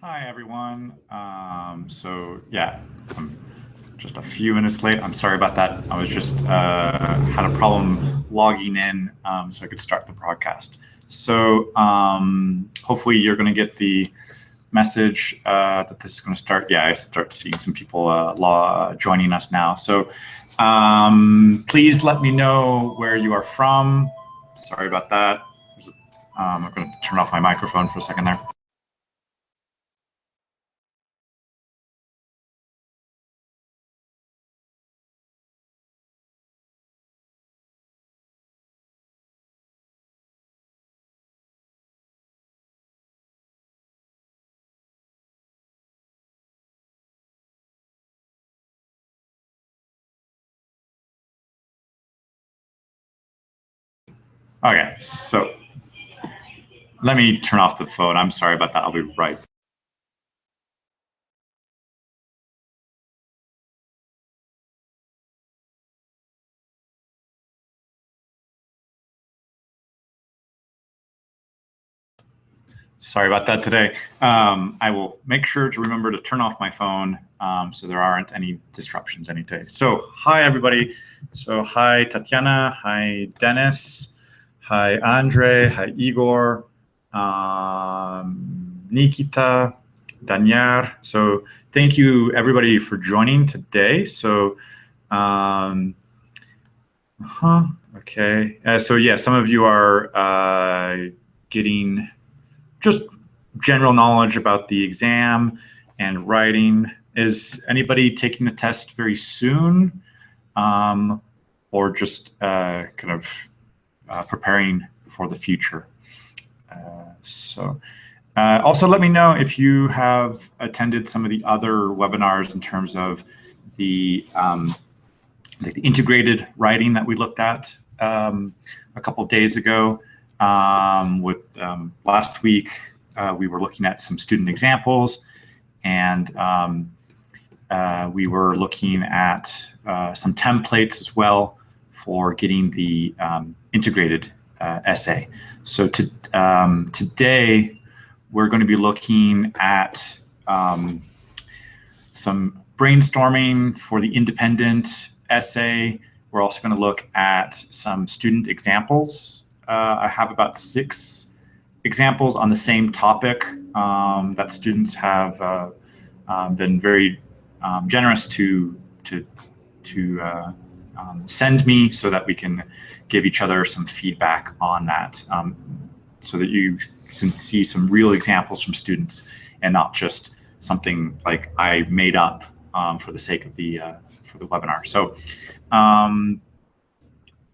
Hi, everyone. So yeah, I'm just a few minutes late. I'm sorry about that. I was just had a problem logging in so I could start the broadcast. So hopefully you're going to get the message that this is going to start. Yeah, I start seeing some people joining us now. So please let me know where you are from. Sorry about that. I'm going to turn off my microphone for a second there. Okay, so let me turn off the phone. I'm sorry about that. I'll be right. Sorry about that today. I will make sure to remember to turn off my phone so there aren't any disruptions any day. So hi, everybody. So hi, Tatiana. Hi, Dennis. Hi, Andre. Hi, Igor. Nikita. Danyar. So thank you, everybody, for joining today. So okay. So yeah, some of you are getting just general knowledge about the exam and writing. Is anybody taking the test very soon, or just kind of preparing for the future? Also let me know if you have attended some of the other webinars in terms of the like the integrated writing that we looked at a couple of days ago. Last week, we were looking at some student examples, and we were looking at some templates as well for getting the integrated essay. So today, we're going to be looking at some brainstorming for the independent essay. We're also going to look at some student examples. I have about 6 examples on the same topic that students have been very generous to send me so that we can give each other some feedback on that, so that you can see some real examples from students and not just something like I made up for the sake of the webinar.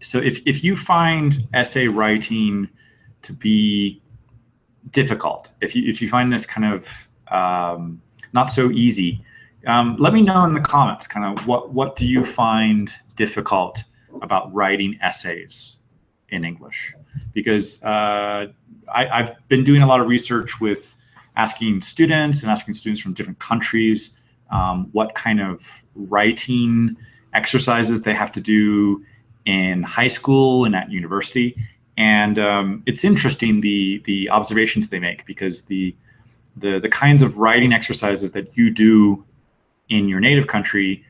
So if you find essay writing to be difficult, if you find this kind of not so easy, let me know in the comments kind of what do you find difficult about writing essays in English? Because I've been doing a lot of research with asking students from different countries what kind of writing exercises they have to do in high school and at university. And it's interesting the observations they make, because the kinds of writing exercises that you do in your native country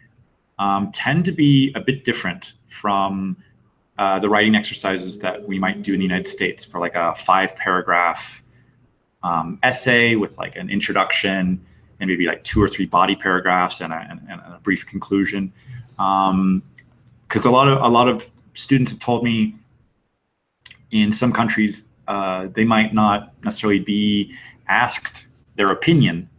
tend to be a bit different from the writing exercises that we might do in the United States for like a 5-paragraph essay with like an introduction and maybe like 2 or 3 body paragraphs and a brief conclusion. Because a lot of students have told me in some countries they might not necessarily be asked their opinion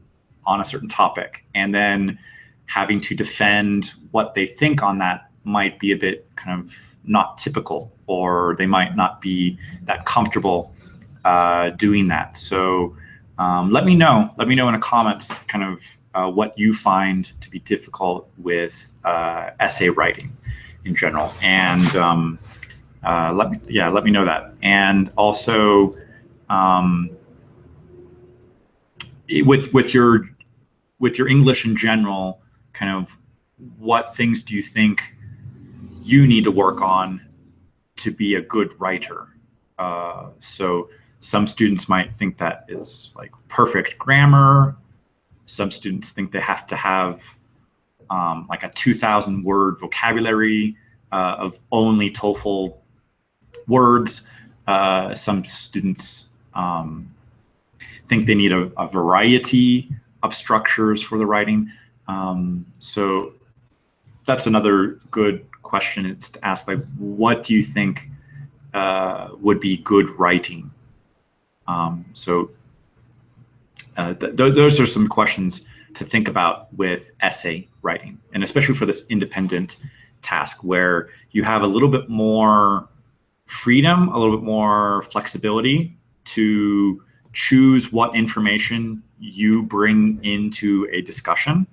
on a certain topic, and then having to defend what they think on that might be a bit kind of not typical, or they might not be that comfortable doing that. So let me know in the comments kind of what you find to be difficult with essay writing in general, and let me know that. And also with your English in general, kind of what things do you think you need to work on to be a good writer? So some students might think that is like perfect grammar. Some students think they have to have like a 2,000 word vocabulary of only TOEFL words. Some students think they need a variety of structures for the writing. So that's another good question. It's to ask, like, what do you think would be good writing? Those are some questions to think about with essay writing, and especially for this independent task where you have a little bit more freedom, a little bit more flexibility to choose what information you bring into a discussion.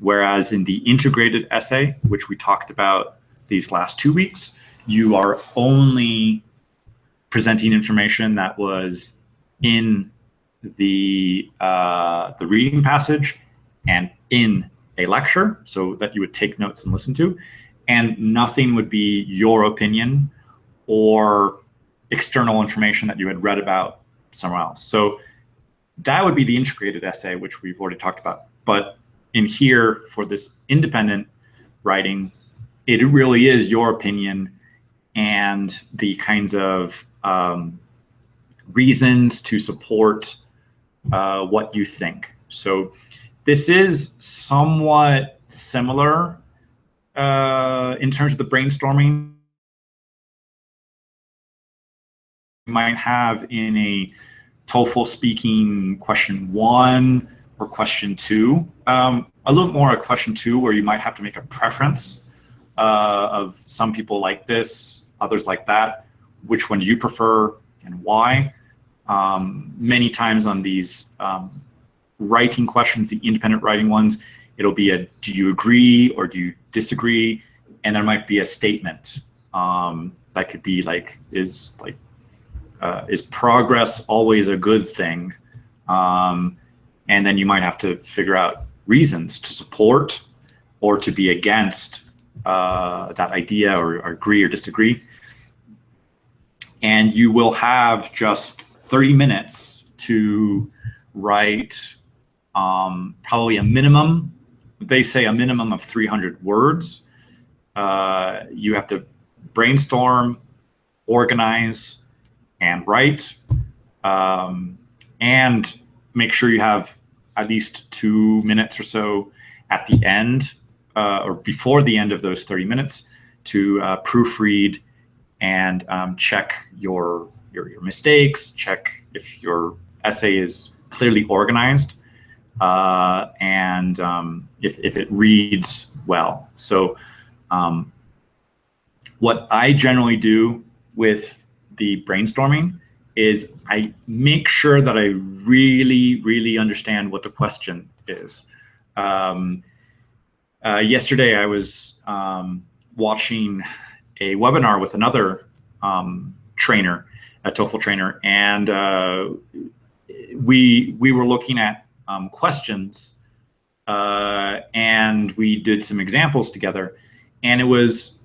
Whereas in the integrated essay, which we talked about these last 2 weeks, you are only presenting information that was in the reading passage and in a lecture, so that you would take notes and listen to, and nothing would be your opinion or external information that you had read about somewhere else. So that would be the integrated essay, which we've already talked about. But in here, for this independent writing, it really is your opinion and the kinds of reasons to support what you think. So this is somewhat similar in terms of the brainstorming you might have in a TOEFL speaking question 1 or question 2. A little more a question 2 where you might have to make a preference of some people like this, others like that. Which one do you prefer and why? Many times on these writing questions, the independent writing ones, it'll be a do you agree or do you disagree? And there might be a statement that could be like, is progress always a good thing? And then you might have to figure out reasons to support or to be against that idea, or agree or disagree. And you will have just 30 minutes to write probably a minimum, they say a minimum of 300 words. You have to brainstorm, organize, and write, and make sure you have at least 2 minutes or so at the end or before the end of those 30 minutes to proofread and check your mistakes, check if your essay is clearly organized, and if it reads well. So what I generally do with the brainstorming is I make sure that I really understand what the question is. Yesterday I was watching a webinar with another trainer, a TOEFL trainer, and we were looking at questions, and we did some examples together. And it was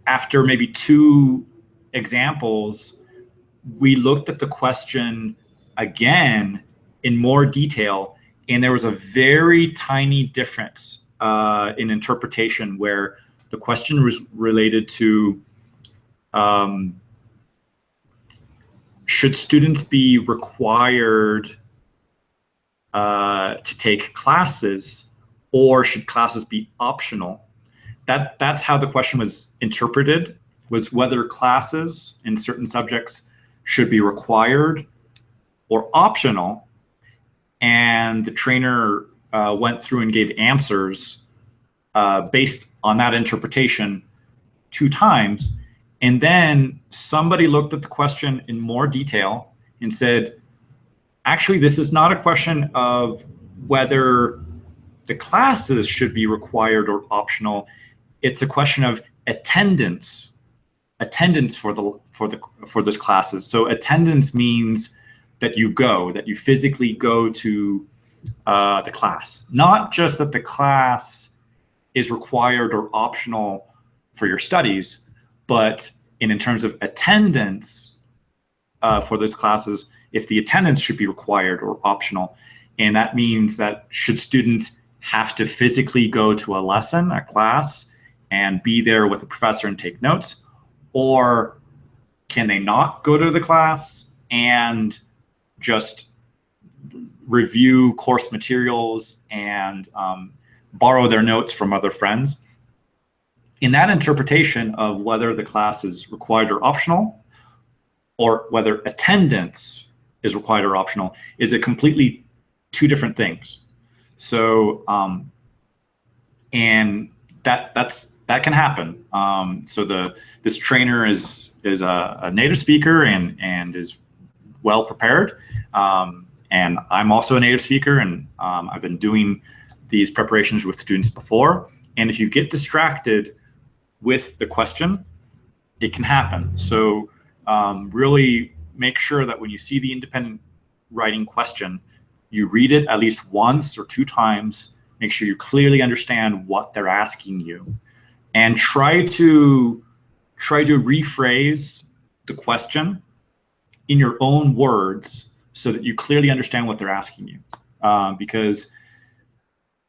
after maybe 2 examples, we looked at the question again in more detail, and there was a very tiny difference in interpretation where the question was related to should students be required to take classes, or should classes be optional? That's how the question was interpreted, was whether classes in certain subjects should be required or optional. And the trainer went through and gave answers based on that interpretation 2 times. And then somebody looked at the question in more detail and said, actually, this is not a question of whether the classes should be required or optional. It's a question of attendance for those classes. So attendance means that you go, that you physically go to the class, not just that the class is required or optional for your studies, but in terms of attendance for those classes, if the attendance should be required or optional. And that means that should students have to physically go to a lesson, a class, and be there with the professor and take notes, or can they not go to the class and just review course materials and borrow their notes from other friends? In that interpretation of whether the class is required or optional, or whether attendance is required or optional, is a completely two different things. So, and that can happen. So this trainer is a native speaker and is well prepared. And I'm also a native speaker, and I've been doing these preparations with students before. And if you get distracted with the question, it can happen. So really make sure that when you see the independent writing question, you read it at least once or two times. Make sure you clearly understand what they're asking you, and try to rephrase the question in your own words so that you clearly understand what they're asking you. Because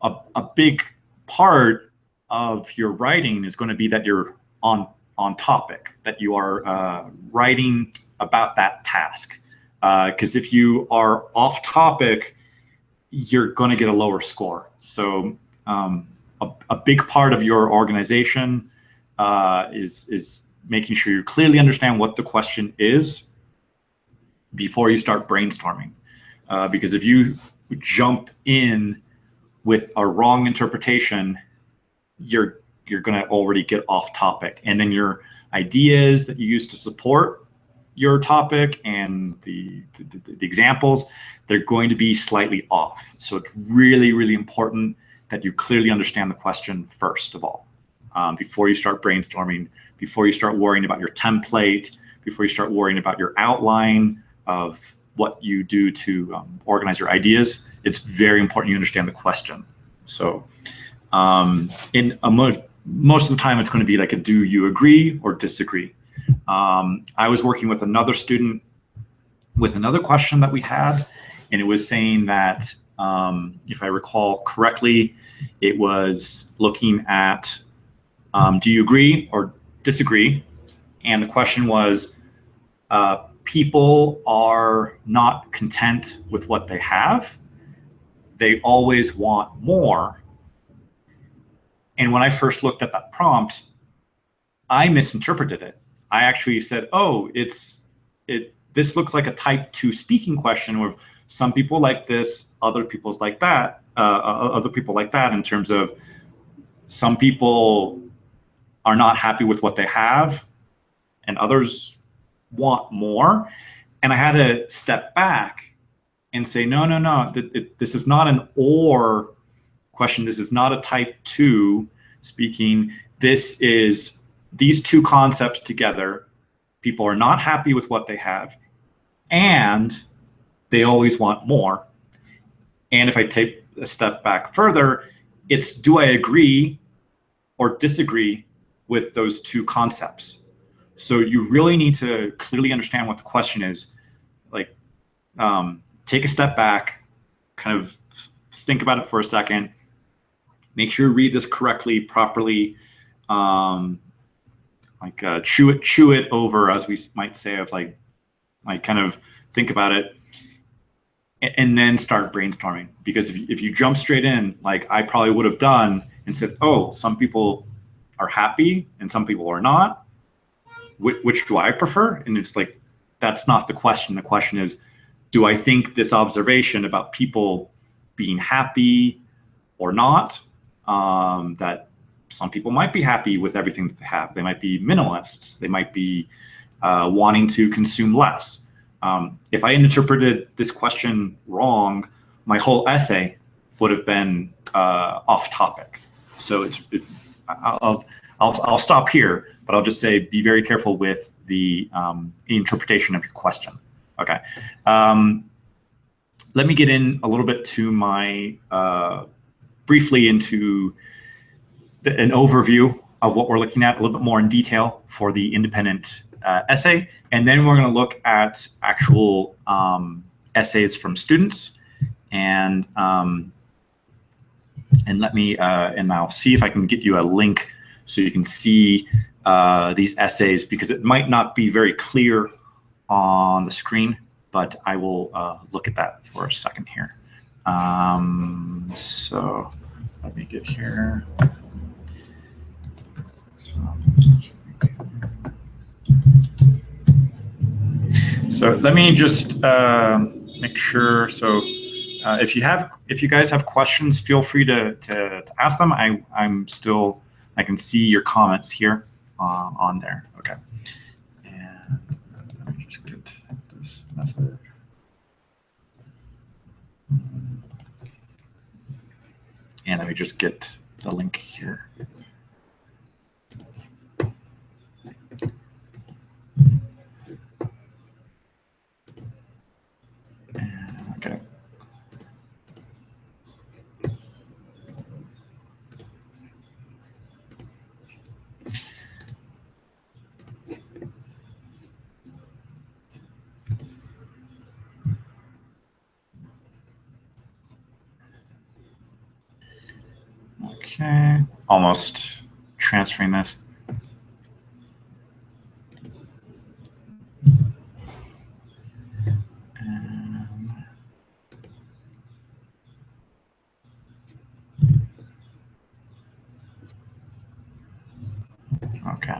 a big part of your writing is going to be that you're on topic, that you are writing about that task. Because if you are off topic, you're going to get a lower score. So a big part of your organization is making sure you clearly understand what the question is before you start brainstorming. Because if you jump in with a wrong interpretation, you're going to already get off topic, and then your ideas that you use to support your topic and the examples, they're going to be slightly off. So it's really, really important that you clearly understand the question first of all, before you start brainstorming, before you start worrying about your template, before you start worrying about your outline of what you do to organize your ideas. It's very important you understand the question. So most of the time, it's going to be like a do you agree or disagree. I was working with another student with another question that we had, and it was saying that, if I recall correctly, it was looking at do you agree or disagree? And the question was, people are not content with what they have. They always want more. And when I first looked at that prompt, I misinterpreted it. I actually said, oh, this looks like a type 2 speaking question where some people like this, other people's like that, other people like that, in terms of some people are not happy with what they have and others want more. And I had to step back and say, no, this is not an or question. This is not a type 2 speaking. This is these two concepts together. People are not happy with what they have, and they always want more. And if I take a step back further, it's do I agree or disagree with those two concepts? So you really need to clearly understand what the question is. Like, take a step back, kind of think about it for a second, make sure you read this correctly, properly, chew it over, as we might say, of like kind of think about it, and then start brainstorming. Because if you jump straight in, like I probably would have done, and said, oh, some people are happy and some people are not, which do I prefer? And it's like, that's not the question. The question is, do I think this observation about people being happy or not, that some people might be happy with everything that they have. They might be minimalists. They might be wanting to consume less. If I interpreted this question wrong, my whole essay would have been off topic. So I'll stop here, but I'll just say be very careful with the interpretation of your question. Okay. Let me get in a little bit to my briefly into an overview of what we're looking at a little bit more in detail for the independent essay. And then we're going to look at actual essays from students and let me and I'll see if I can get you a link so you can see these essays, because it might not be very clear on the screen, but I will look at that for a second here. So let me get here. So let me just make sure. So if you guys have questions, feel free to ask them. I can see your comments here on there. Okay. And let me just get this message. And let me just get the link here. Okay. Okay, almost transferring this. Okay.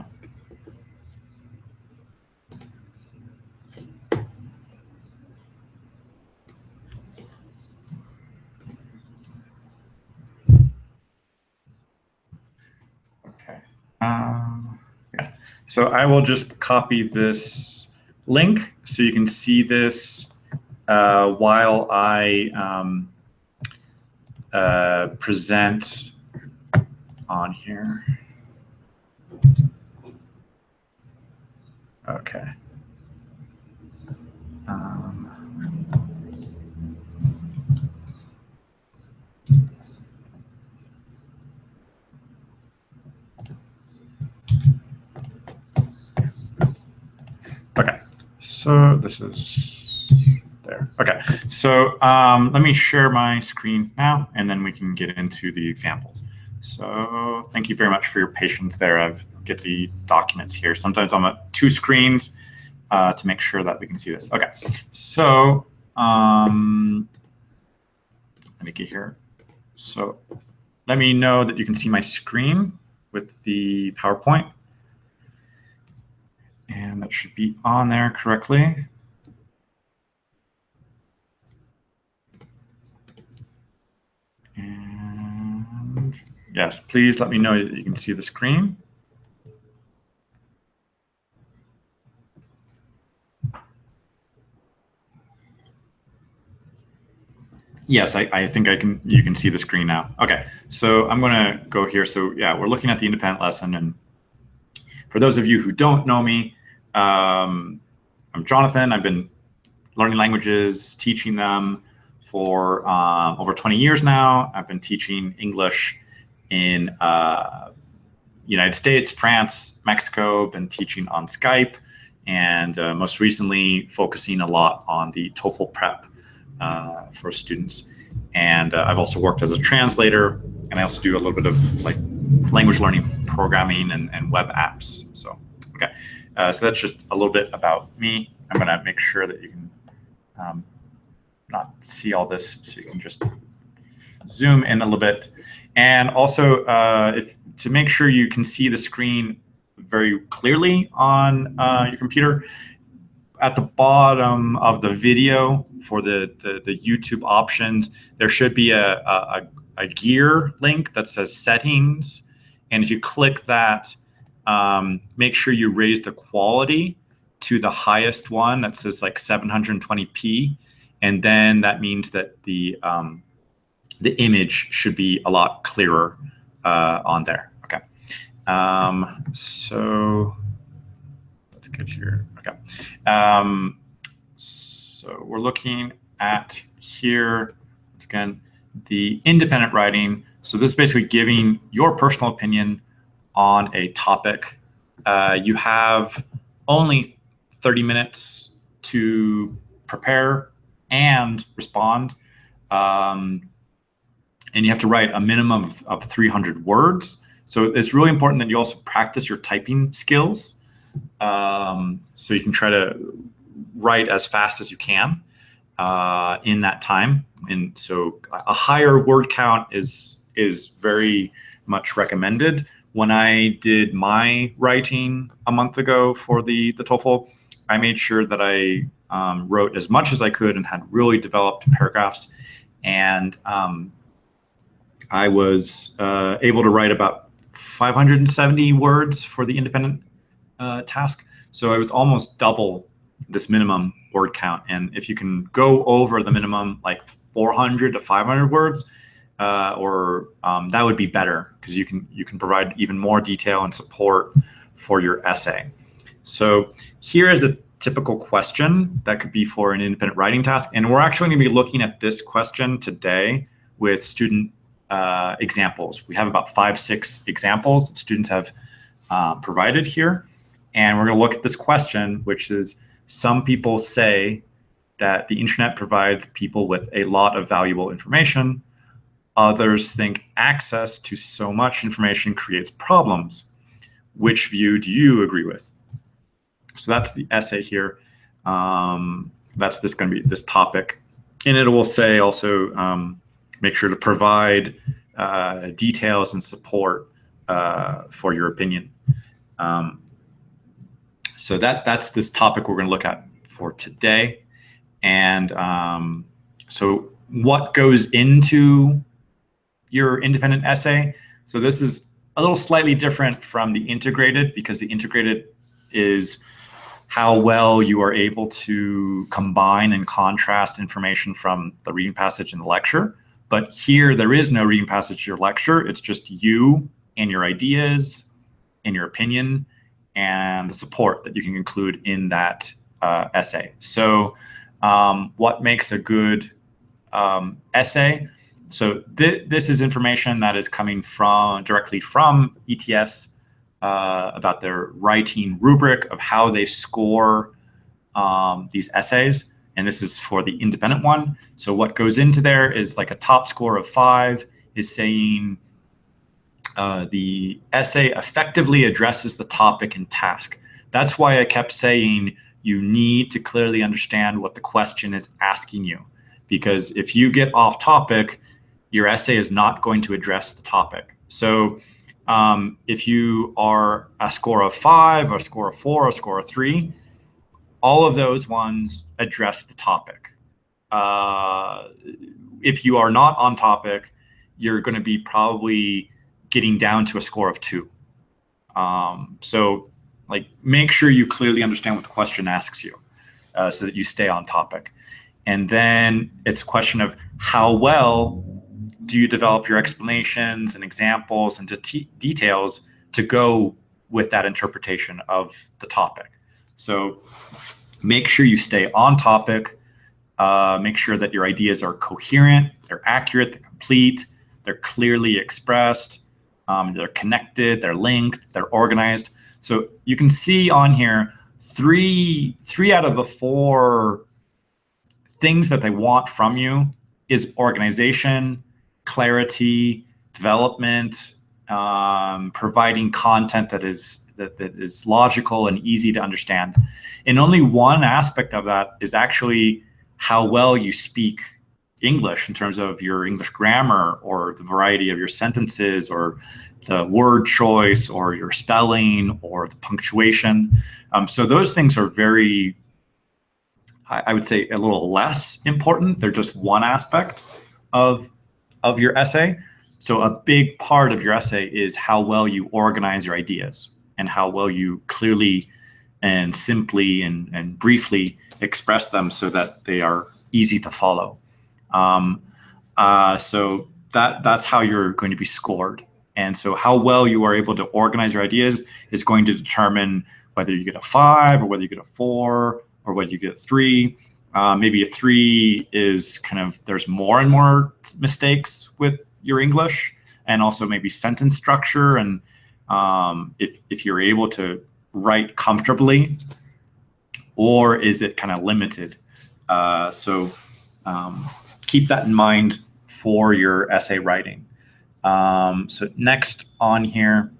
Okay. Yeah. So I will just copy this link so you can see this while I present on here. Okay. Okay, so this is there. Okay, so let me share my screen now, and then we can get into the examples. So thank you very much for your patience there. I've get the documents here. Sometimes I'm at two screens to make sure that we can see this. Okay, so let me get here. So let me know that you can see my screen with the PowerPoint. And that should be on there correctly. And yes, please let me know that you can see the screen. Yes, I think you can see the screen now. Okay, so I'm gonna go here. So yeah, we're looking at the independent lesson. And for those of you who don't know me, I'm Jonathan. I've been learning languages, teaching them for over 20 years now. I've been teaching English in United States, France, Mexico, been teaching on Skype, and most recently focusing a lot on the TOEFL prep for students. And I've also worked as a translator, and I also do a little bit of like language learning programming and web apps. So, okay, so that's just a little bit about me. I'm gonna make sure that you can not see all this, so you can just zoom in a little bit. And also, to make sure you can see the screen very clearly on your computer, at the bottom of the video for the YouTube options, there should be a gear link that says settings. And if you click that, make sure you raise the quality to the highest one that says like 720p. And then that means that the image should be a lot clearer on there. Okay. So let's get here. Okay. So we're looking at here, once again, the independent writing. So this is basically giving your personal opinion on a topic. You have only 30 minutes to prepare and respond. and you have to write a minimum of 300 words. So it's really important that you also practice your typing skills. So you can try to write as fast as you can in that time. And so a higher word count is very much recommended. When I did my writing a month ago for the TOEFL, I made sure that I wrote as much as I could and had really developed paragraphs. And I was able to write about 570 words for the independent task. So I was almost double this minimum word count. And if you can go over the minimum, like 400 to 500 words, that would be better, because you can provide even more detail and support for your essay. So here is a typical question that could be for an independent writing task. And we're actually going to be looking at this question today with student examples. We have about 5-6 examples that students have provided here. And we're going to look at this question, which is, some people say that the internet provides people with a lot of valuable information. Others think access to so much information creates problems. Which view do you agree with? So that's the essay here. That's going to be this topic. And it will say also, make sure to provide details and support for your opinion. So that's this topic we're going to look at for today. And so what goes into your independent essay? So this is a little slightly different from the integrated, because the integrated is how well you are able to combine and contrast information from the reading passage and the lecture. But here there is no reading passage or lecture. It's just you and your ideas and your opinion and the support that you can include in that essay. So what makes a good essay? So this is information that is coming directly from ETS about their writing rubric of how they score these essays. And this is for the independent one. So what goes into there is like a top score of 5 is saying the essay effectively addresses the topic and task. That's why I kept saying you need to clearly understand what the question is asking you. Because if you get off topic, your essay is not going to address the topic. So if you are a score of 5, or a score of 4, or a score of 3, all of those ones address the topic. If you are not on topic, you're going to be probably getting down to a score of 2. So like, make sure you clearly understand what the question asks you so that you stay on topic. And then it's a question of how well do you develop your explanations and examples and details to go with that interpretation of the topic. So make sure you stay on topic. Make sure that your ideas are coherent, they're accurate, they're complete, they're clearly expressed, they're connected, they're linked, they're organized. So you can see on here, three out of the 4 things that they want from you is organization, clarity, development, providing content that is logical and easy to understand. And only one aspect of that is actually how well you speak English in terms of your English grammar, or the variety of your sentences, or the word choice, or your spelling, or the punctuation. So those things are very, I would say, a little less important. They're just one aspect of your essay. So a big part of your essay is how well you organize your ideas and how well you clearly and simply and briefly express them so that they are easy to follow. So that's how you're going to be scored. And so how well you are able to organize your ideas is going to determine whether you get a 5 or whether you get a 4 or whether you get a 3. Maybe a 3 is kind of, there's more and more mistakes with your English, and also maybe sentence structure. And if you're able to write comfortably, or is it kind of limited? So keep that in mind for your essay writing. So next on here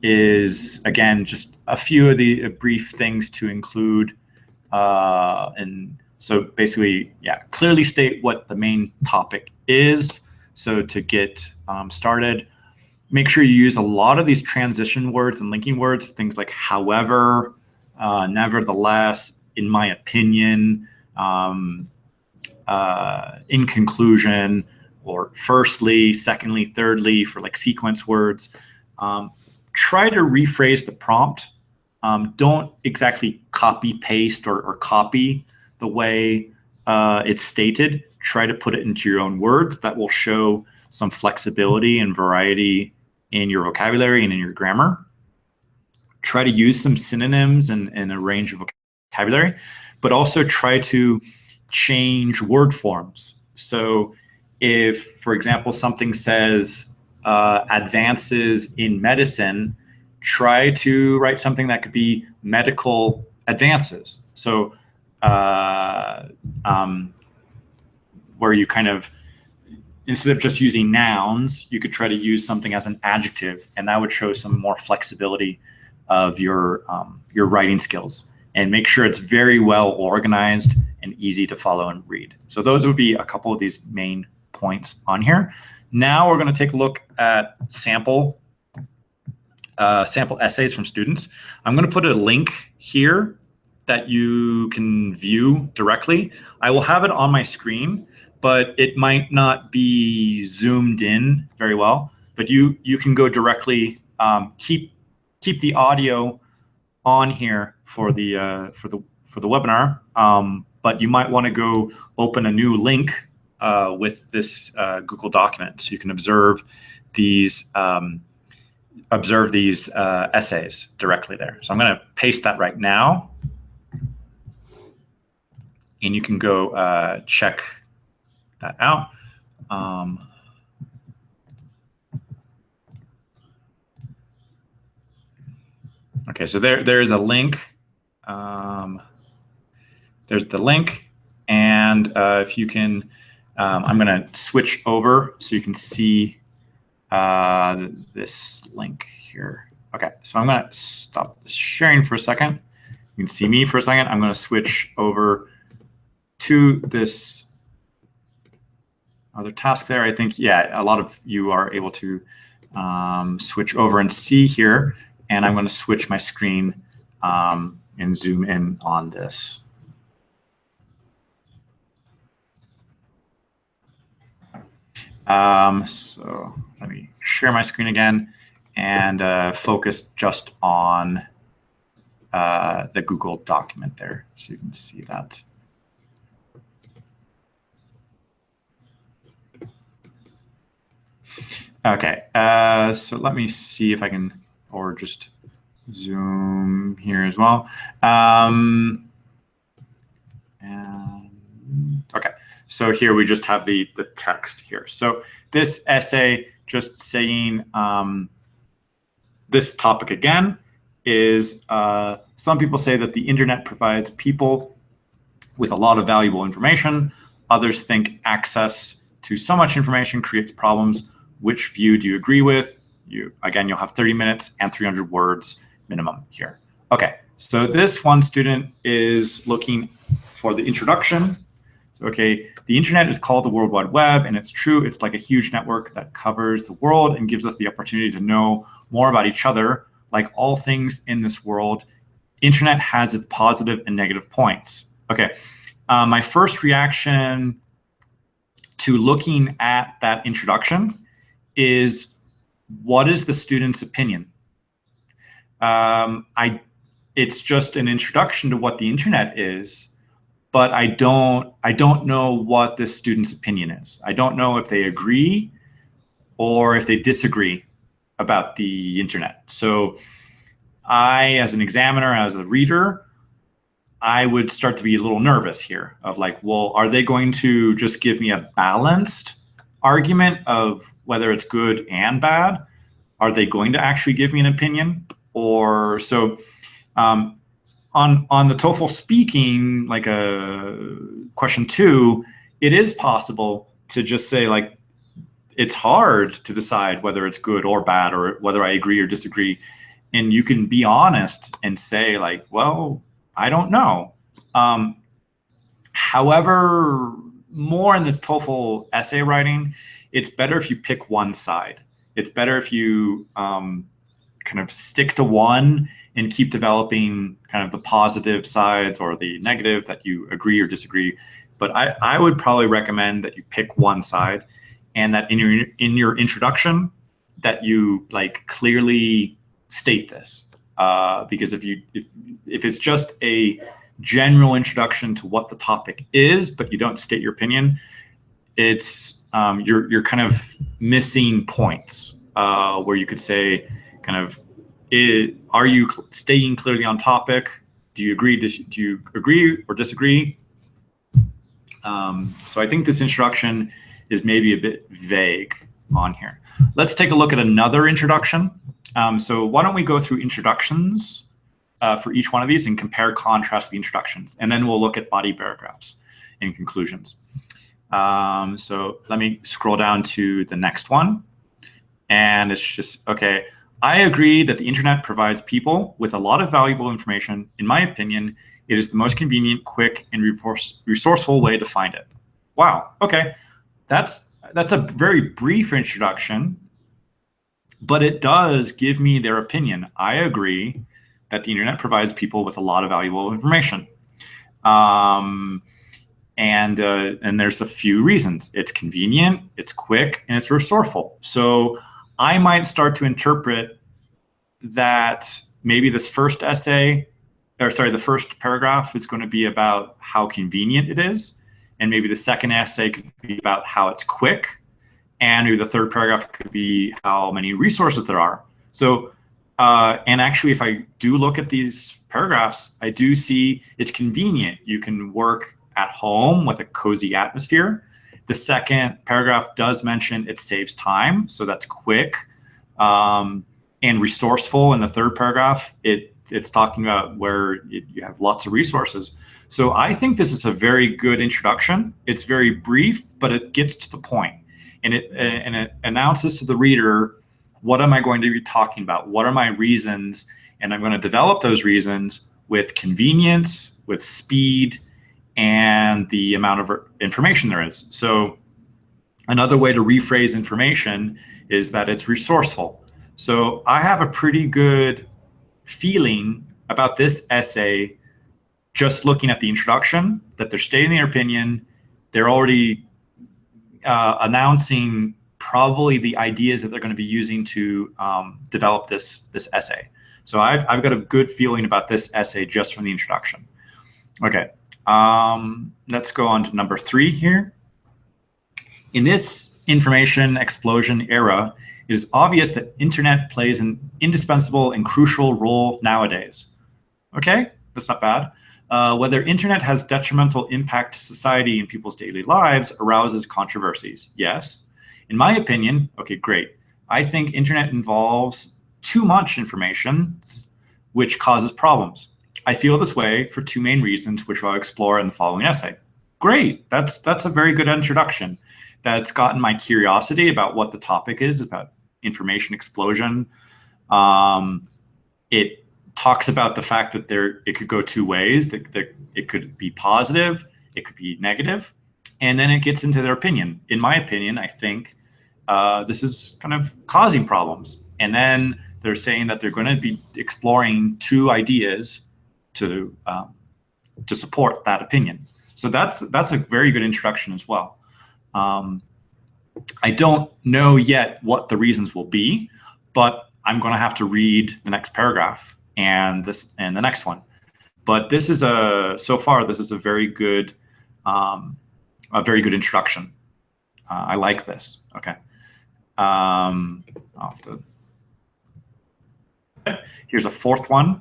is, again, just a few of the brief things to include. And so basically, yeah, clearly state what the main topic is. So to get started, make sure you use a lot of these transition words and linking words, things like however, nevertheless, in my opinion, in conclusion, or firstly, secondly, thirdly, for like sequence words. Try to rephrase the prompt. Don't exactly copy paste or copy the way it's stated. Try to put it into your own words. That will show some flexibility and variety in your vocabulary and in your grammar. Try to use some synonyms and a range of vocabulary, but also try to change word forms. So if, for example, something says advances in medicine, try to write something that could be medical advances. So where you kind of, instead of just using nouns, you could try to use something as an adjective, and that would show some more flexibility of your writing skills. And make sure it's very well organized and easy to follow and read. So those would be a couple of these main points on here. Now we're going to take a look at sample essays from students. I'm going to put a link here that you can view directly. I will have it on my screen, but it might not be zoomed in very well. But you can go directly. Keep the audio on here for the webinar, but you might want to go open a new link with this Google document, so you can observe these essays directly there. So I'm going to paste that right now, and you can go check that out. Okay, so there is a link. There's the link, and if you can, I'm going to switch over so you can see this link here. Okay, so I'm going to stop sharing for a second. You can see me for a second. I'm going to switch over to this other task there. I think, yeah, a lot of you are able to switch over and see here. And I'm going to switch my screen and zoom in on this. So let me share my screen again and focus just on the Google document there, so you can see that. Okay, so let me see if I can, or just zoom here as well. And okay, so here we just have the text here. So this essay just saying this topic again is some people say that the internet provides people with a lot of valuable information. Others think access to so much information creates problems. Which view do you agree with? Again, you'll have 30 minutes and 300 words minimum here. Okay, so this one student is looking for the introduction. So, okay, the internet is called the World Wide Web, and it's true. It's like a huge network that covers the world and gives us the opportunity to know more about each other. Like all things in this world, internet has its positive and negative points. Okay, my first reaction to looking at that introduction is, what is the student's opinion? It's just an introduction to what the internet is, but I don't know what this student's opinion is. I don't know if they agree or if they disagree about the internet. So I, as an examiner, as a reader, I would start to be a little nervous here of like, well, are they going to just give me a balanced argument of whether it's good and bad? Are they going to actually give me an opinion? Or so on the TOEFL speaking, like a question 2, it is possible to just say like, it's hard to decide whether it's good or bad or whether I agree or disagree. And you can be honest and say like, well, I don't know. However, more in this TOEFL essay writing, it's better if you pick one side. It's better if you kind of stick to one and keep developing kind of the positive sides or the negative that you agree or disagree. But I would probably recommend that you pick one side, and that in your introduction that you like clearly state this. Because if it's just a general introduction to what the topic is, but you don't state your opinion, it's you're kind of missing points where you could say kind of, are you staying clearly on topic? Do you agree? Do you agree or disagree? So I think this introduction is maybe a bit vague on here. Let's take a look at another introduction. So why don't we go through introductions for each one of these and compare, contrast the introductions, and then we'll look at body paragraphs and conclusions. So let me scroll down to the next one, and it's just, okay, I agree that the internet provides people with a lot of valuable information. In my opinion, it is the most convenient, quick, and resourceful way to find it. Wow, okay, that's a very brief introduction, but it does give me their opinion. I agree that the internet provides people with a lot of valuable information. And there's a few reasons. It's convenient, it's quick, and it's resourceful. So I might start to interpret that maybe this first essay, or sorry, the first paragraph is going to be about how convenient it is. And maybe the second essay could be about how it's quick. And maybe the third paragraph could be how many resources there are. So, and actually, if I do look at these paragraphs, I do see it's convenient. You can work at home with a cozy atmosphere. The second paragraph does mention it saves time, so that's quick, and resourceful. In the third paragraph, it's talking about where you have lots of resources. So I think this is a very good introduction. It's very brief, but it gets to the point, and it announces to the reader, what am I going to be talking about? What are my reasons? And I'm going to develop those reasons with convenience, with speed, and the amount of information there is. So another way to rephrase information is that it's resourceful. So I have a pretty good feeling about this essay just looking at the introduction, that they're stating their opinion. They're already announcing probably the ideas that they're going to be using to develop this essay. So I've got a good feeling about this essay just from the introduction. Okay. Let's go on to number 3 here. In this information explosion era, it is obvious that internet plays an indispensable and crucial role nowadays. Okay, that's not bad. Whether internet has detrimental impact to society and people's daily lives arouses controversies. Yes. In my opinion, okay, great. I think internet involves too much information, which causes problems. I feel this way for 2 main reasons, which I'll explore in the following essay. Great, that's a very good introduction. That's gotten my curiosity about what the topic is, about information explosion. It talks about the fact that it could go 2 ways, that it could be positive, it could be negative, and then it gets into their opinion. In my opinion, I think this is kind of causing problems. And then they're saying that they're going to be exploring 2 ideas to support that opinion. So that's a very good introduction as well. I don't know yet what the reasons will be, but I'm going to have to read the next paragraph and the next one. But this is so far this is a very good introduction. I like this. Okay. Here's a 4th one.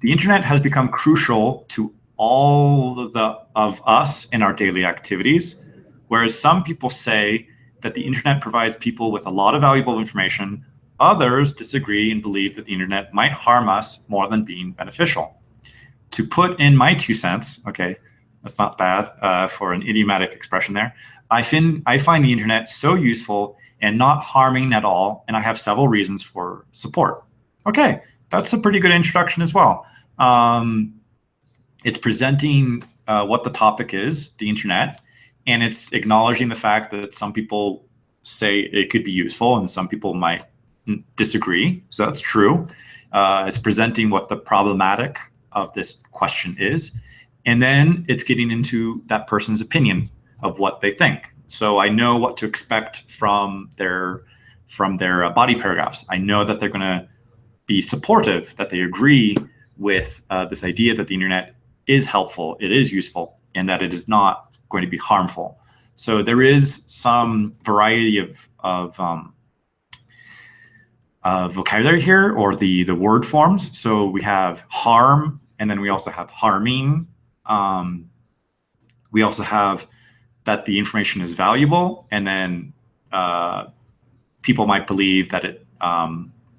The internet has become crucial to all of us in our daily activities, whereas some people say that the internet provides people with a lot of valuable information. Others disagree and believe that the internet might harm us more than being beneficial. To put in my 2 cents, okay, That's not bad for an idiomatic expression there. I find the internet so useful and not harming at all, and I have several reasons for support. Okay, that's a pretty good introduction as well. It's presenting what the topic is, the internet, and it's acknowledging the fact that some people say it could be useful and some people might disagree. So that's true. It's presenting what the problematic of this question is. And then it's getting into that person's opinion of what they think. So I know what to expect from their body paragraphs. I know that they're going to be supportive, that they agree with this idea that the internet is helpful, it is useful, and that it is not going to be harmful. So there is some variety of vocabulary here, or the word forms. So we have harm, and then we also have harming. We also have that the information is valuable, and then people might believe that it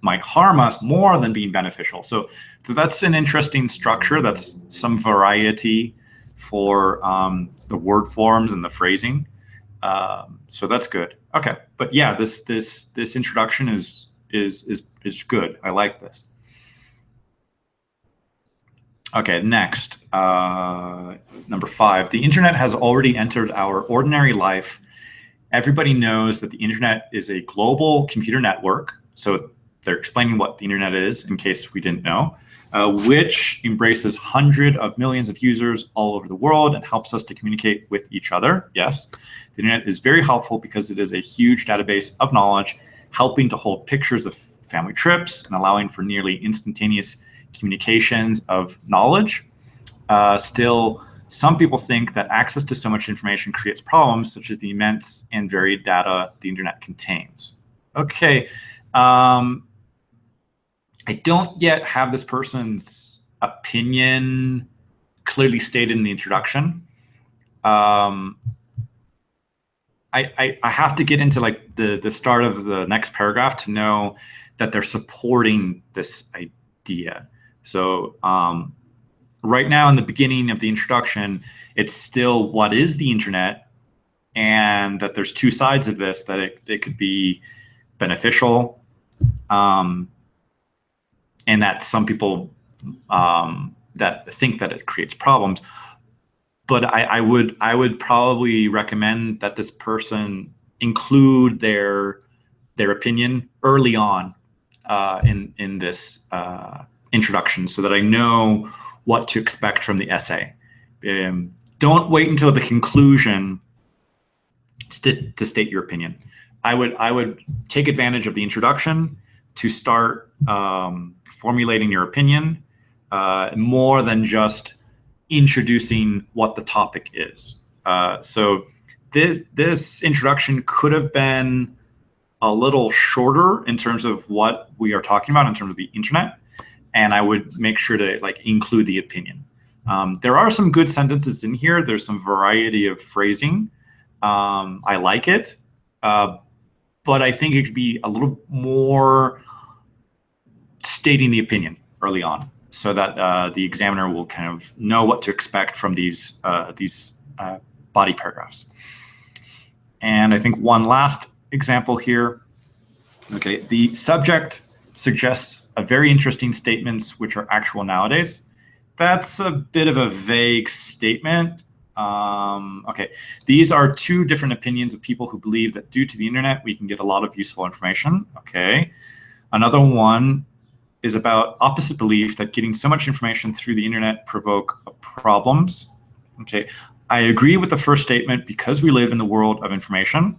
might harm us more than being beneficial. So that's an interesting structure. That's some variety for the word forms and the phrasing. So that's good. Okay, but yeah, this introduction is good. I like this. Okay, next, number 5. The internet has already entered our ordinary life. Everybody knows that the internet is a global computer network. So they're explaining what the internet is, in case we didn't know, which embraces hundreds of millions of users all over the world and helps us to communicate with each other. Yes, the internet is very helpful because it is a huge database of knowledge, helping to hold pictures of family trips and allowing for nearly instantaneous communications of knowledge. Still, some people think that access to so much information creates problems, such as the immense and varied data the internet contains. Okay, I don't yet have this person's opinion clearly stated in the introduction. I have to get into like the start of the next paragraph to know that they're supporting this idea. So right now in the beginning of the introduction, it's still what is the internet, and that there's two sides of this, that it could be beneficial, and that some people that think that it creates problems. But I would probably recommend that this person include their opinion early on in this introduction, so that I know what to expect from the essay. Don't wait until the conclusion to state your opinion. I would take advantage of the introduction to start formulating your opinion, more than just introducing what the topic is. So this introduction could have been a little shorter in terms of what we are talking about in terms of the internet, and I would make sure to like include the opinion. There are some good sentences in here. There's some variety of phrasing. I like it, but I think it could be a little more stating the opinion early on, so that the examiner will kind of know what to expect from these body paragraphs. And I think one last example here. Okay, the subject suggests a very interesting statements which are actual nowadays. That's a bit of a vague statement. Okay, these are two different opinions of people who believe that due to the internet, we can get a lot of useful information. Okay, another one is about opposite belief that getting so much information through the internet provoke problems. Okay, I agree with the first statement because we live in the world of information.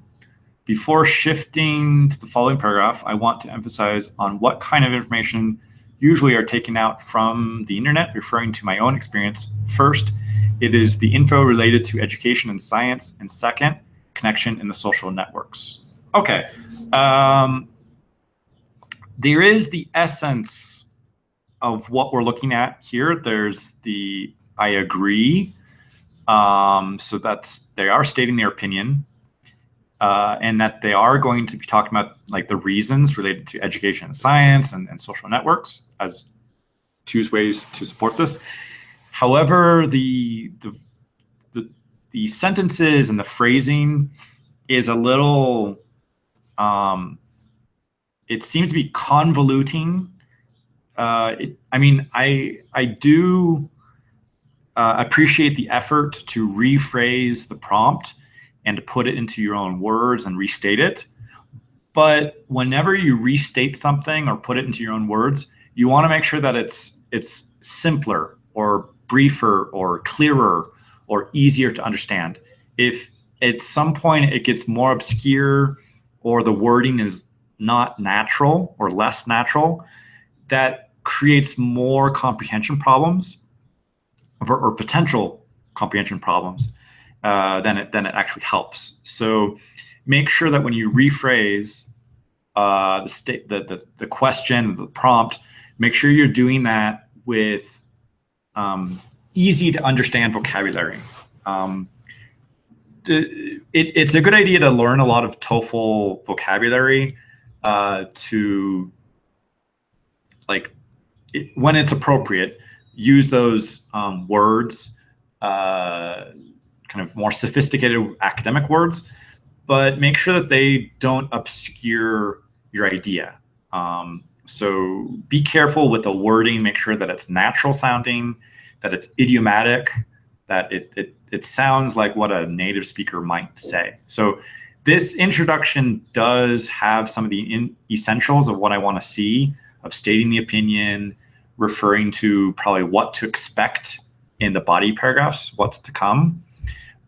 Before shifting to the following paragraph, I want to emphasize on what kind of information usually are taken out from the internet, referring to my own experience. First, it is the info related to education and science, and second, connection in the social networks. Okay. There is the essence of what we're looking at here. There's the I agree. So they are stating their opinion, and that they are going to be talking about like the reasons related to education and science and social networks as two ways to support this. However, the sentences and the phrasing is a little, it seems to be convoluting. I mean, I do appreciate the effort to rephrase the prompt and to put it into your own words and restate it. But whenever you restate something or put it into your own words, you want to make sure that it's simpler or briefer or clearer or easier to understand. If at some point it gets more obscure or the wording is not natural or less natural, that creates more comprehension problems or potential comprehension problems than it actually helps. So make sure that when you rephrase the question, the prompt, make sure you're doing that with easy to understand vocabulary. It's a good idea to learn a lot of TOEFL vocabulary to, like, when it's appropriate, use those words, kind of more sophisticated academic words, but make sure that they don't obscure your idea. So be careful with the wording, make sure that it's natural sounding, that it's idiomatic, that it sounds like what a native speaker might say. So this introduction does have some of the essentials of what I want to see, of stating the opinion, referring to probably what to expect in the body paragraphs, what's to come.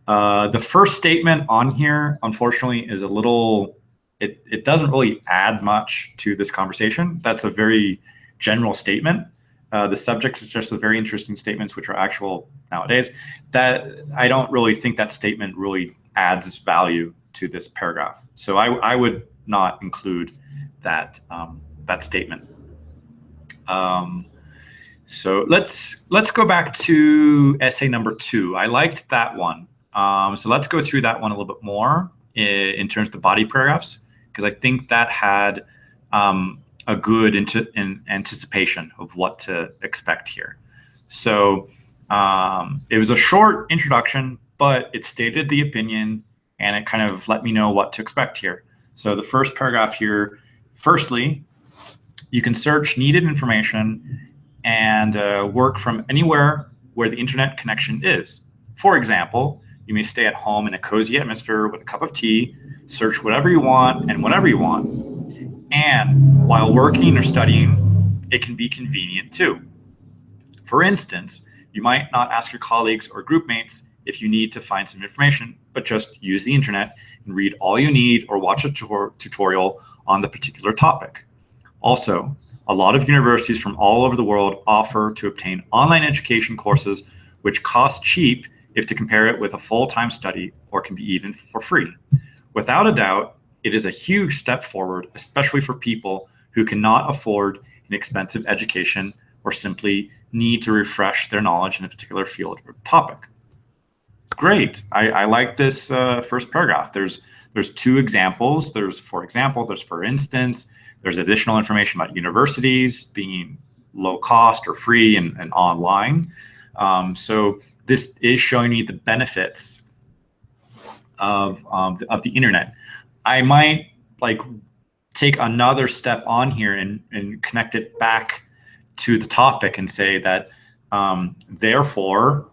The first statement on here, unfortunately, is a little, it doesn't really add much to this conversation. That's a very general statement. The subject is just a very interesting statements, which are actual nowadays. That I don't really think that statement really adds value to this paragraph. So I would not include that that statement. So let's go back to essay number 2. I liked that one. So let's go through that one a little bit more in terms of the body paragraphs, because I think that had a good anticipation of what to expect here. So it was a short introduction, but it stated the opinion and it kind of let me know what to expect here. So the first paragraph here, firstly, you can search needed information and work from anywhere where the internet connection is. For example, you may stay at home in a cozy atmosphere with a cup of tea, search whatever you want and whenever you want. And while working or studying, it can be convenient too. For instance, you might not ask your colleagues or group mates if you need to find some information, but just use the internet and read all you need or watch a tutorial on the particular topic. Also, a lot of universities from all over the world offer to obtain online education courses which cost cheap if to compare it with a full-time study, or can be even for free. Without a doubt, it is a huge step forward, especially for people who cannot afford an expensive education or simply need to refresh their knowledge in a particular field or topic. Great, I like this first paragraph. There's 2 examples. There's for example, there's for instance, there's additional information about universities being low cost or free and online. So this is showing me the benefits of the internet. I might like take another step on here and connect it back to the topic and say that therefore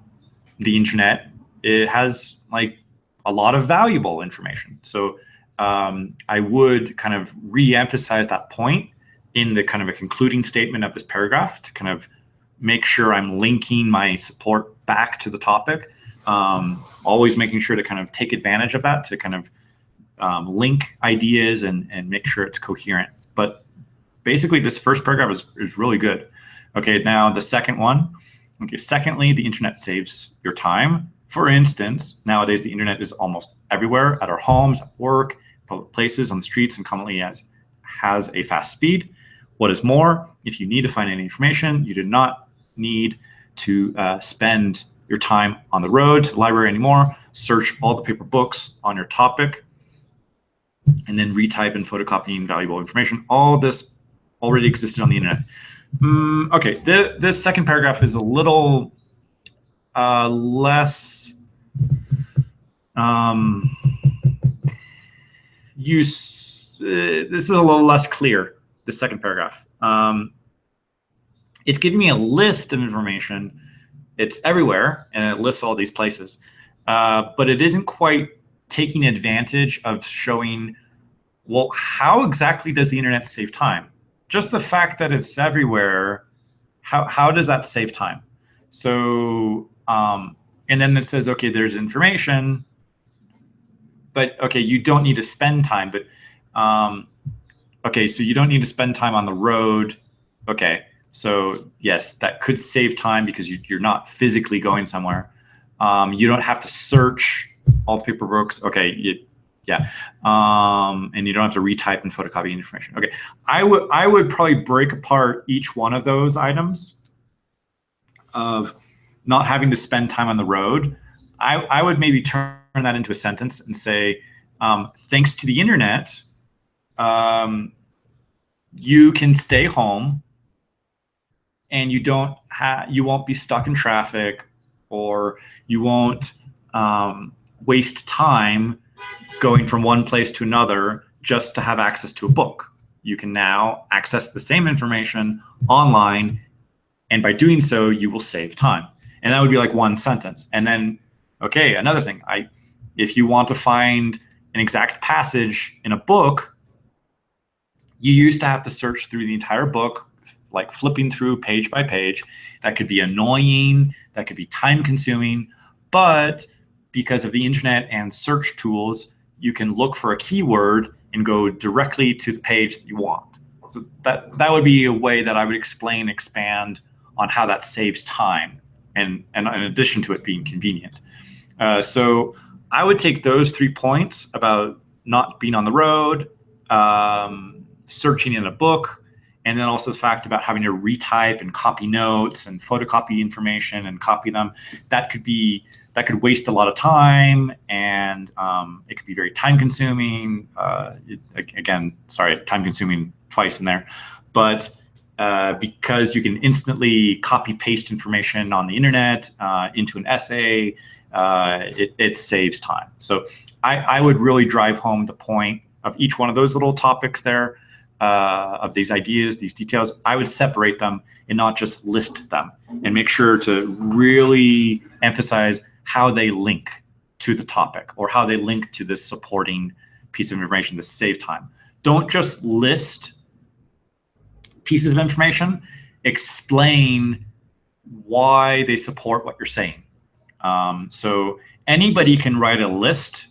the internet, it has like a lot of valuable information. So I would kind of re-emphasize that point in the kind of a concluding statement of this paragraph to kind of make sure I'm linking my support back to the topic. Always making sure to kind of take advantage of that to kind of link ideas and make sure it's coherent. But basically this first paragraph is really good. Okay, now the second one. Okay, secondly, the internet saves your time. For instance, nowadays the internet is almost everywhere, at our homes, at work, public places, on the streets, and commonly has a fast speed. What is more, if you need to find any information, you do not need to spend your time on the road to the library anymore. Search all the paper books on your topic and then retype and photocopying valuable information. All this already existed on the internet. Okay, this second paragraph is a little less This is a little less clear, the second paragraph. It's giving me a list of information. It's everywhere, and it lists all these places. But it isn't quite taking advantage of showing, well, how exactly does the internet save time? Just the fact that it's everywhere, how does that save time? So, and then it says, okay, there's information, but okay, you don't need to spend time, but okay, so you don't need to spend time on the road. Okay, so yes, that could save time because you're not physically going somewhere. You don't have to search all the paper books. Okay, yeah, and you don't have to retype and photocopy information. Okay, I would probably break apart each one of those items of not having to spend time on the road. I would maybe turn that into a sentence and say, thanks to the internet, you can stay home and you won't be stuck in traffic, or you won't waste time going from one place to another just to have access to a book. You can now access the same information online, and by doing so, you will save time. And that would be like one sentence. And then, okay, another thing, if you want to find an exact passage in a book, you used to have to search through the entire book, like flipping through page by page. That could be annoying, that could be time consuming, but because of the internet and search tools, you can look for a keyword and go directly to the page that you want. So that would be a way that I would expand on how that saves time, and in addition to it being convenient. So I would take those 3 points about not being on the road, searching in a book, and then also the fact about having to retype and copy notes and photocopy information and copy them. That could waste a lot of time, and it could be very time consuming. Again, sorry, time consuming twice in there, but because you can instantly copy paste information on the internet into an essay, it saves time. So I would really drive home the point of each one of those little topics there, of these ideas, these details. I would separate them and not just list them, and make sure to really emphasize how they link to the topic or how they link to this supporting piece of information to save time. Don't just list pieces of information, explain why they support what you're saying. So anybody can write a list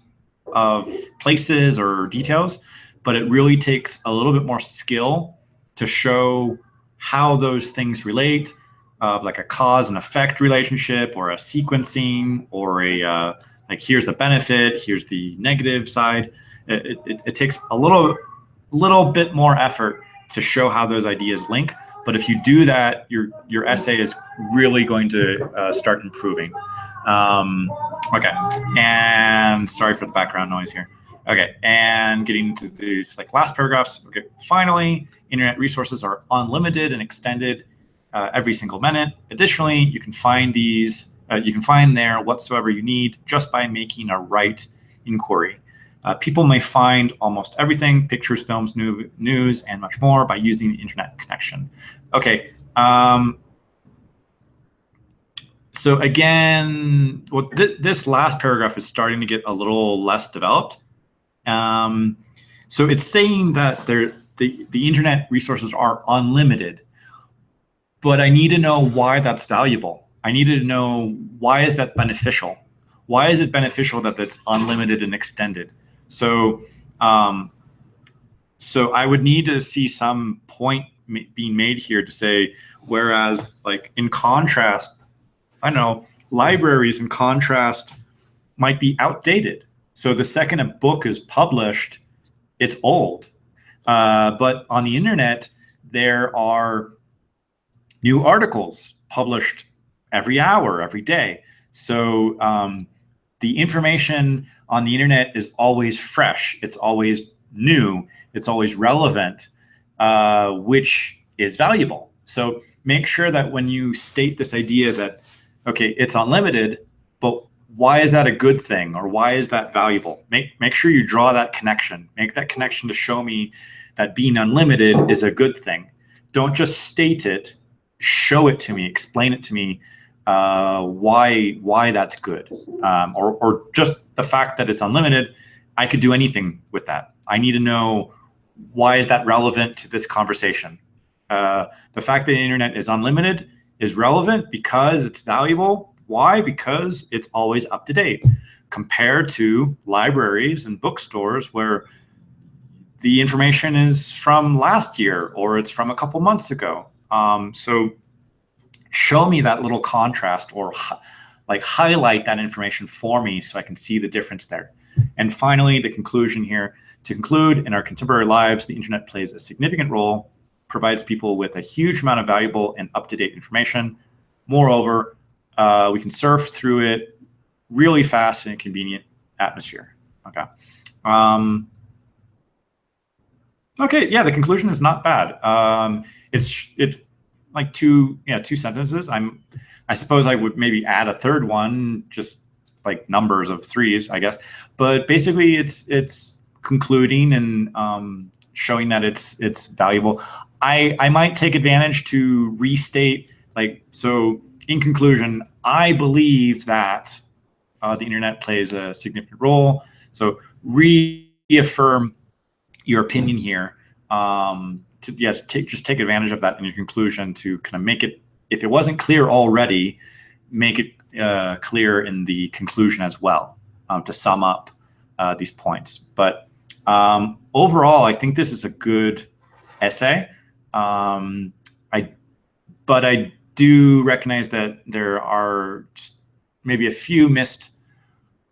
of places or details, but it really takes a little bit more skill to show how those things relate, like a cause and effect relationship, or a sequencing, or a like, here's the benefit, here's the negative side. It takes a little bit more effort to show how those ideas link. But if you do that, your essay is really going to start improving. Okay, and sorry for the background noise here. Okay, and getting into these like last paragraphs. Okay, finally, internet resources are unlimited and extended every single minute. Additionally, you can find these, you can find there whatsoever you need just by making a right inquiry. People may find almost everything, pictures, films, news, and much more by using the internet connection. Okay. So again, this last paragraph is starting to get a little less developed. So it's saying that the internet resources are unlimited, but I need to know why that's valuable. I needed to know, why is that beneficial? Why is it beneficial that it's unlimited and extended? So, so I would need to see some point being made here to say, whereas like in contrast, I know libraries in contrast might be outdated. So the second a book is published, it's old. But on the internet, there are new articles published every hour, every day. So the information on the internet is always fresh. It's always new. It's always relevant, which is valuable. So make sure that when you state this idea that, okay, it's unlimited, but why is that a good thing, or why is that valuable? Make sure you draw that connection. Make that connection to show me that being unlimited is a good thing. Don't just state it. Show it to me. Explain it to me. Why that's good, or just the fact that it's unlimited. I could do anything with that. I need to know, why is that relevant to this conversation? The fact that the internet is unlimited is relevant because it's valuable. Why? Because it's always up to date, compared to libraries and bookstores where the information is from last year or it's from a couple months ago. So show me that little contrast, or like highlight that information for me so I can see the difference there. And finally, the conclusion here. To conclude, in our contemporary lives, the internet plays a significant role, provides people with a huge amount of valuable and up-to-date information. Moreover, we can surf through it really fast in a convenient atmosphere. Okay. Okay, yeah, the conclusion is not bad. It's like two sentences. I suppose I would maybe add a third one, just like numbers of threes, I guess. But basically, it's concluding and showing that it's valuable. I might take advantage to restate, like, so in conclusion, I believe that the internet plays a significant role. So reaffirm your opinion here. Just take advantage of that in your conclusion to kind of make it, if it wasn't clear already, make it clear in the conclusion as well, to sum up these points. But overall, I think this is a good essay. But I do recognize that there are just maybe a few missed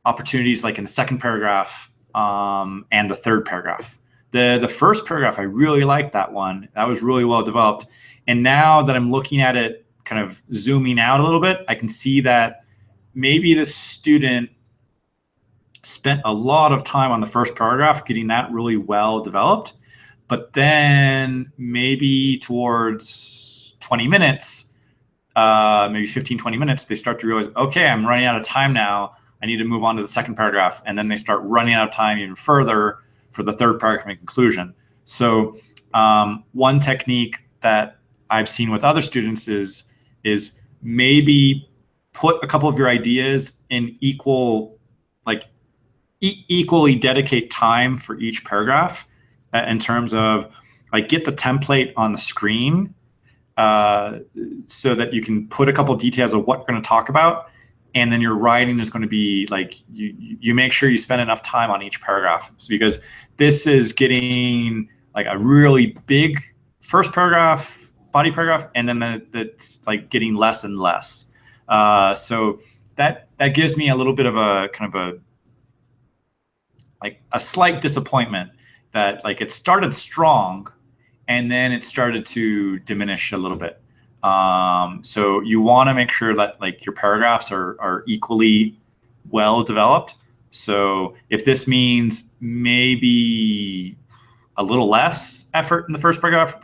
opportunities, like in the second paragraph and the third paragraph. The first paragraph, I really liked that one. That was really well developed. And now that I'm looking at it, kind of zooming out a little bit, I can see that maybe the student spent a lot of time on the first paragraph getting that really well developed. But then maybe towards 20 minutes, maybe 15, 20 minutes, they start to realize, okay, I'm running out of time now. I need to move on to the second paragraph. And then they start running out of time even further for the third paragraph and conclusion. So one technique that I've seen with other students is maybe put a couple of your ideas in equally dedicate time for each paragraph, in terms of, like, get the template on the screen so that you can put a couple details of what you're going to talk about. And then your writing is going to be like, you make sure you spend enough time on each paragraph, because this is getting like a really big first paragraph, body paragraph, and then that's like getting less and less. So that gives me a little bit of a kind of a slight disappointment that, like, it started strong and then it started to diminish a little bit. So you want to make sure that, like, your paragraphs are equally well developed. So if this means maybe a little less effort in the first paragraph,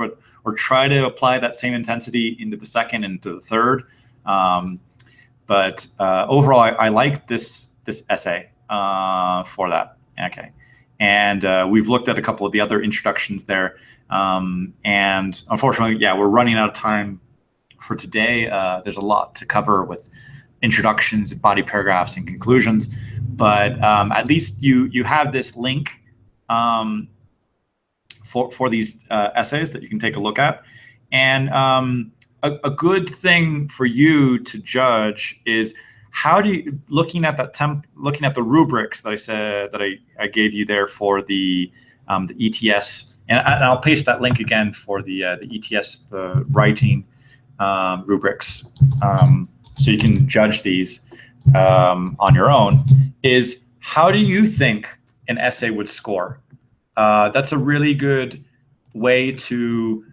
or try to apply that same intensity into the second and into the third. But overall, I like this essay for that. Okay. And we've looked at a couple of the other introductions there. And unfortunately, yeah, we're running out of time for today. There's a lot to cover with introductions, body paragraphs, and conclusions. But at least you have this link for these essays that you can take a look at. And a good thing for you to judge is, how do you, looking at the rubrics that I said that I gave you there for the ETS, and I'll paste that link again for the ETS, the writing rubrics, so you can judge these on your own. Is, how do you think an essay would score? That's a really good way to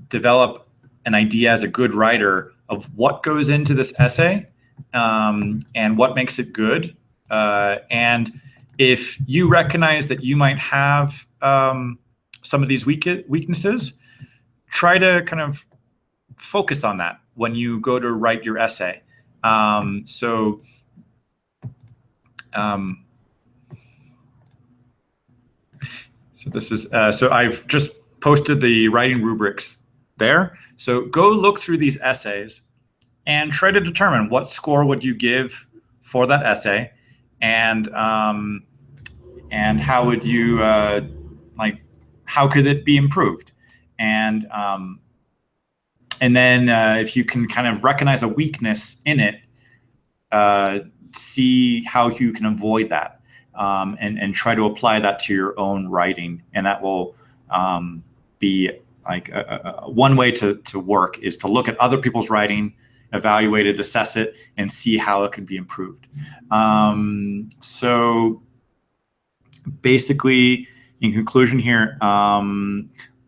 develop an idea as a good writer of what goes into this essay. And what makes it good. And if you recognize that you might have some of these weaknesses, try to kind of focus on that when you go to write your essay. So So this is, so I've just posted the writing rubrics there. So go look through these essays and try to determine what score would you give for that essay, and how would you, like, how could it be improved? And then if you can kind of recognize a weakness in it, see how you can avoid that, and try to apply that to your own writing. And that will be like one way to work, is to look at other people's writing, evaluate it, assess it, and see how it can be improved. So basically, in conclusion here,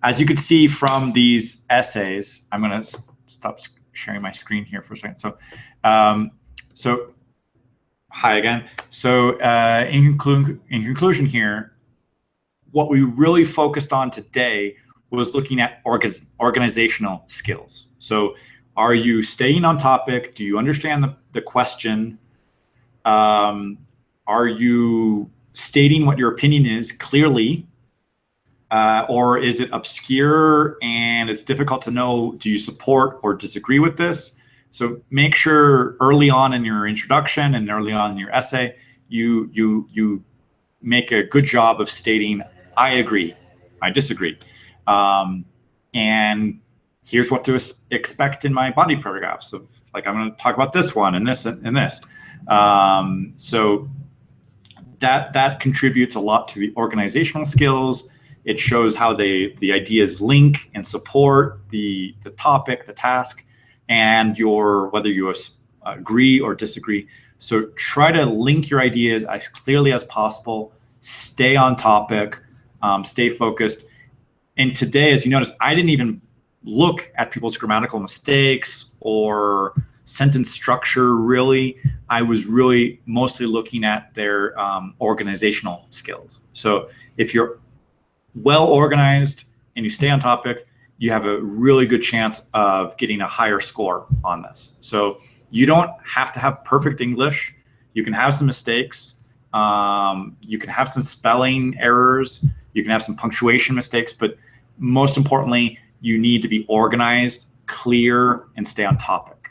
as you can see from these essays, I'm going to stop sharing my screen here for a second. So, so hi again. So in conclusion here, what we really focused on today was looking at organizational skills. So are you staying on topic? Do you understand the question? Are you stating what your opinion is clearly? Or is it obscure and it's difficult to know, do you support or disagree with this? So make sure early on in your introduction and early on in your essay, you make a good job of stating, I agree, I disagree. And here's what to expect in my body paragraphs of, like, I'm going to talk about this one and this and this. So that contributes a lot to the organizational skills. It shows how the ideas link and support the topic, the task, and whether you agree or disagree. So try to link your ideas as clearly as possible. Stay on topic, stay focused. And today, as you notice, I didn't even look at people's grammatical mistakes or sentence structure, really. I was really mostly looking at their organizational skills. So if you're well organized and you stay on topic, you have a really good chance of getting a higher score on this. So you don't have to have perfect English. You can have some mistakes. You can have some spelling errors. You can have some punctuation mistakes, but most importantly, you need to be organized, clear, and stay on topic.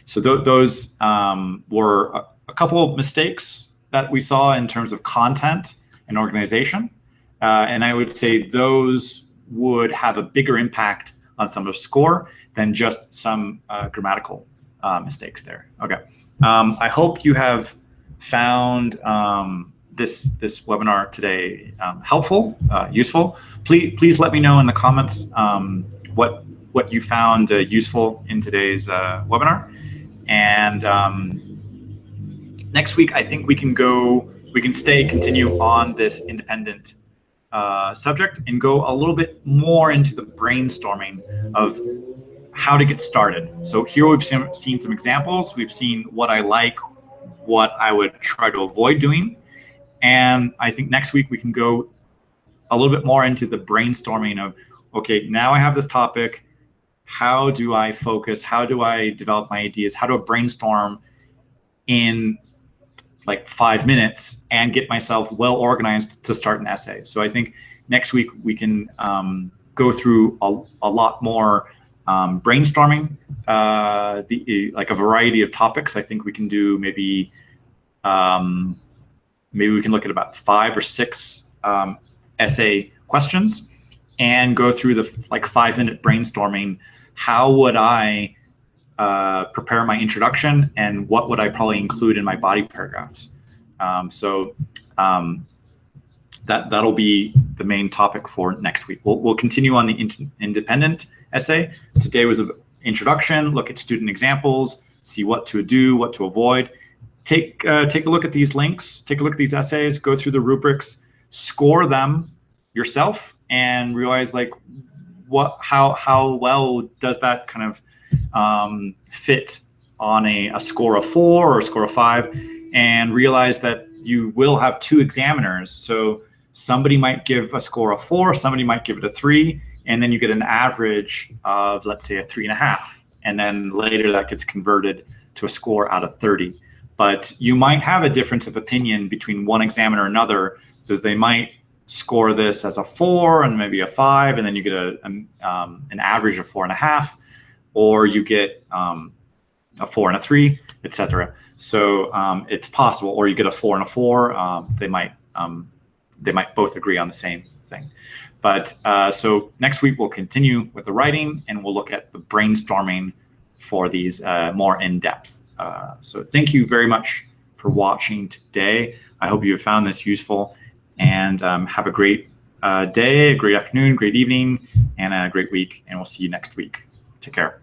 So those were a couple of mistakes that we saw in terms of content and organization. And I would say those would have a bigger impact on some of the score than just some grammatical mistakes there. Okay. I hope you have found this webinar today helpful, useful. Please let me know in the comments what you found useful in today's webinar. And next week, I think we can continue on this independent subject and go a little bit more into the brainstorming of how to get started. So here we've seen some examples. We've seen what I like, what I would try to avoid doing. And I think next week we can go a little bit more into the brainstorming of, okay, now I have this topic. How do I focus? How do I develop my ideas? How do I brainstorm in like 5 minutes and get myself well organized to start an essay? So I think next week we can go through a lot more brainstorming, like a variety of topics. I think we can do maybe we can look at about 5 or 6 essay questions and go through the 5-minute brainstorming. How would I prepare my introduction, and what would I probably include in my body paragraphs? That'll be the main topic for next week. We'll continue on the independent essay. Today was an introduction, look at student examples, see what to do, what to avoid. Take a look at these links, take a look at these essays, go through the rubrics, score them yourself, and realize how well does that kind of fit on a score of 4 or a score of 5, and realize that you will have 2 examiners. So somebody might give a score of 4, somebody might give it a 3, and then you get an average of, let's say, a 3.5. And then later that gets converted to a score out of 30. But you might have a difference of opinion between one examiner and another, so they might score this as a 4 and maybe a 5, and then you get an average of 4.5, or you get a 4 and a 3, etc. So it's possible, or you get a 4 and a 4. They might both agree on the same thing. But so next week we'll continue with the writing, and we'll look at the brainstorming for these more in depth. So thank you very much for watching today. I hope you have found this useful, and have a great day, a great afternoon, great evening, and a great week. And we'll see you next week. Take care.